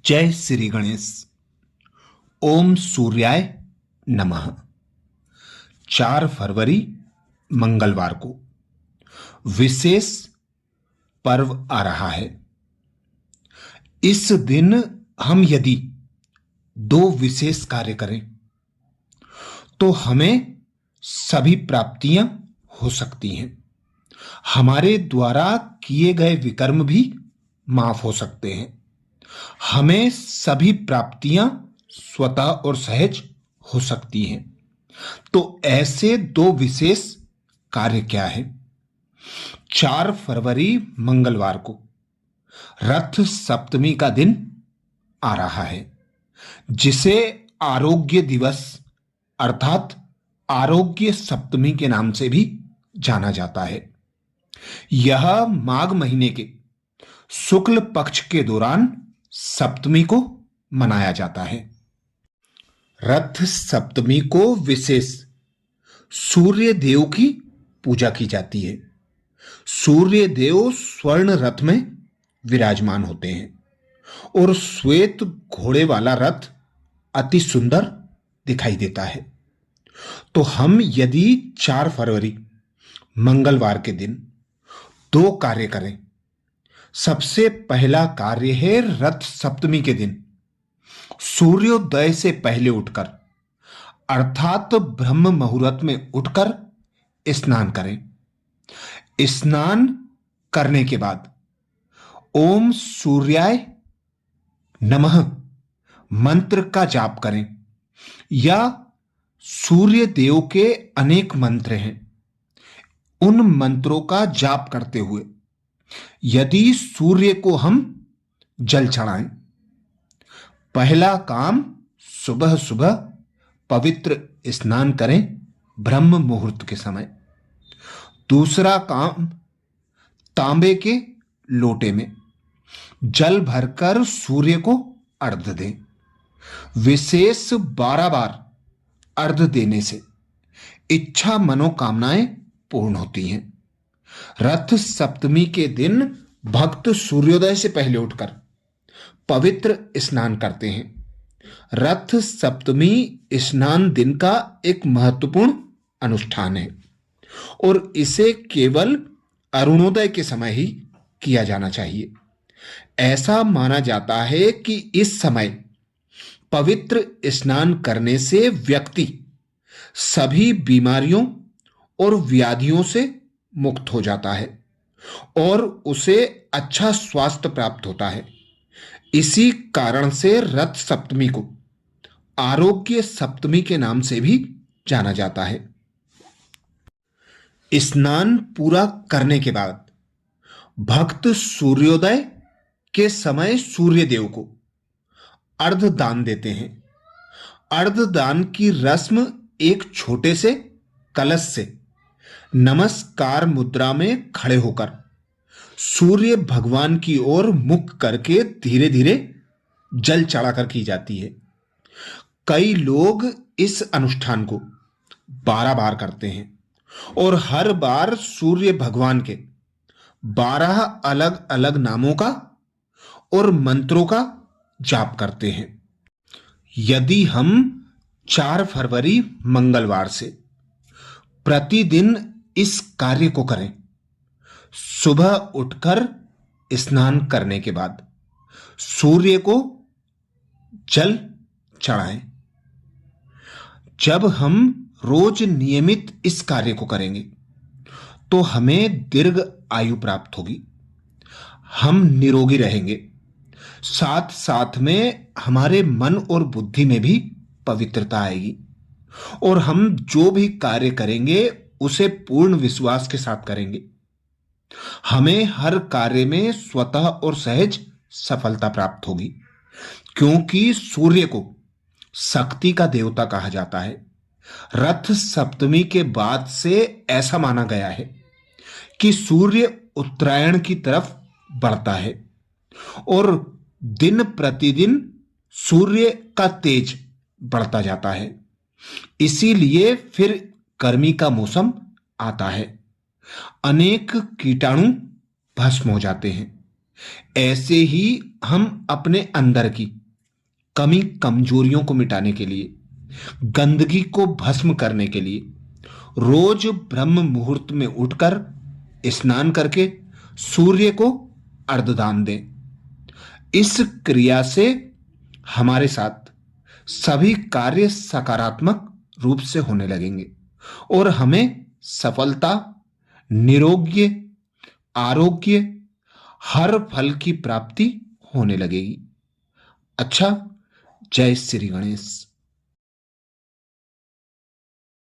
जय श्री गणेश। ओम सूर्याय नमः। 4 फरवरी मंगलवार को विशेष पर्व आ रहा है। इस दिन हम यदि 2 विशेष कार्य करें तो हमें सभी प्राप्तियां हो सकती हैं। हमारे द्वारा किए गए विकर्म भी माफ हो सकते हैं। हमें सभी प्राप्तियां स्वतः और सहज हो सकती हैं। तो ऐसे 2 विशेष कार्य क्या है? 4 फरवरी मंगलवार को रथ सप्तमी का दिन आ रहा है, जिसे आरोग्य दिवस अर्थात आरोग्य सप्तमी के नाम से भी जाना जाता है। यह माघ महीने के शुक्ल पक्ष के दौरान सप्तमी को मनाया जाता है। रथ सप्तमी को विशेष सूर्य देव की पूजा की जाती है। सूर्य देव स्वर्ण रथ में विराजमान होते हैं और श्वेत घोड़े वाला रथ अति सुंदर दिखाई देता है। तो हम यदि 4 फरवरी मंगलवार के दिन 2 कार्य करें। सबसे पहला कार्य है रथ सप्तमी के दिन सूर्योदय से पहले उठकर अर्थात ब्रह्म मुहूर्त में उठकर स्नान करें। स्नान करने के बाद ओम सूर्याय नमः मंत्र का जाप करें, या सूर्य देव के अनेक मंत्र हैं। उन मंत्रों का जाप करते हुए यदि सूर्य को हम जल चढ़ाएं। पहला काम सुबह सुबह पवित्र स्नान करें ब्रह्म मुहूर्त के समय। दूसरा काम तांबे के लोटे में जल भरकर सूर्य को अर्घ्य दें। विशेष 12 बार अर्घ्य देने से इच्छा मनोकामनाएं पूर्ण होती हैं। रथ सप्तमी के दिन भक्त सूर्योदय से पहले उठकर पवित्र स्नान करते हैं। रथ सप्तमी स्नान दिन का एक महत्वपूर्ण अनुष्ठान है और इसे केवल अरुणोदय के समय ही किया जाना चाहिए। ऐसा माना जाता है कि इस समय पवित्र स्नान करने से व्यक्ति सभी बीमारियों और व्याधियों से मुक्त हो जाता है और उसे अच्छा स्वास्थ्य प्राप्त होता है। इसी कारण से रथ सप्तमी को आरोग्य सप्तमी के नाम से भी जाना जाता है। स्नान पूरा करने के बाद भक्त सूर्योदय के समय सूर्य देव को अर्घ्य दान देते हैं। अर्घ्य दान की रस्म एक छोटे से कलश से नमस्कार मुद्रा में खड़े होकर सूर्य भगवान की ओर मुख करके धीरे धीरे जल चढ़ाकर की जाती है। कई लोग इस अनुष्ठान को 12 बार करते हैं और हर बार सूर्य भगवान के 12 अलग अलग नामों का और मंत्रों का जाप करते हैं। यदि हम 4 फरवरी मंगलवार से प्रतिदिन इस कार्य को करें, सुबह उठकर स्नान करने के बाद सूर्य को जल चढ़ाएं। जब हम रोज नियमित इस कार्य को करेंगे तो हमें दीर्घ आयु प्राप्त होगी, हम निरोगी रहेंगे, साथ साथ में हमारे मन और बुद्धि में भी पवित्रता आएगी और हम जो भी कार्य करेंगे उसे पूर्ण विश्वास के साथ करेंगे। हमें हर कार्य में स्वतः और सहज सफलता प्राप्त होगी, क्योंकि सूर्य को शक्ति का देवता कहा जाता है। रथ सप्तमी के बाद से ऐसा माना गया है कि सूर्य उत्तरायण की तरफ बढ़ता है और दिन प्रतिदिन सूर्य का तेज बढ़ता जाता है। इसीलिए फिर गर्मी का मौसम आता है, अनेक कीटाणु भस्म हो जाते हैं। ऐसे ही हम अपने अंदर की कमी कमजोरियों को मिटाने के लिए, गंदगी को भस्म करने के लिए रोज ब्रह्म मुहूर्त में उठकर स्नान करके सूर्य को अर्घदान दें। इस क्रिया से हमारे साथ सभी कार्य सकारात्मक रूप से होने लगेंगे और हमें सफलता, निरोग्य, आरोग्य, हर फल की प्राप्ति होने लगेगी। अच्छा, जय श्री गणेश।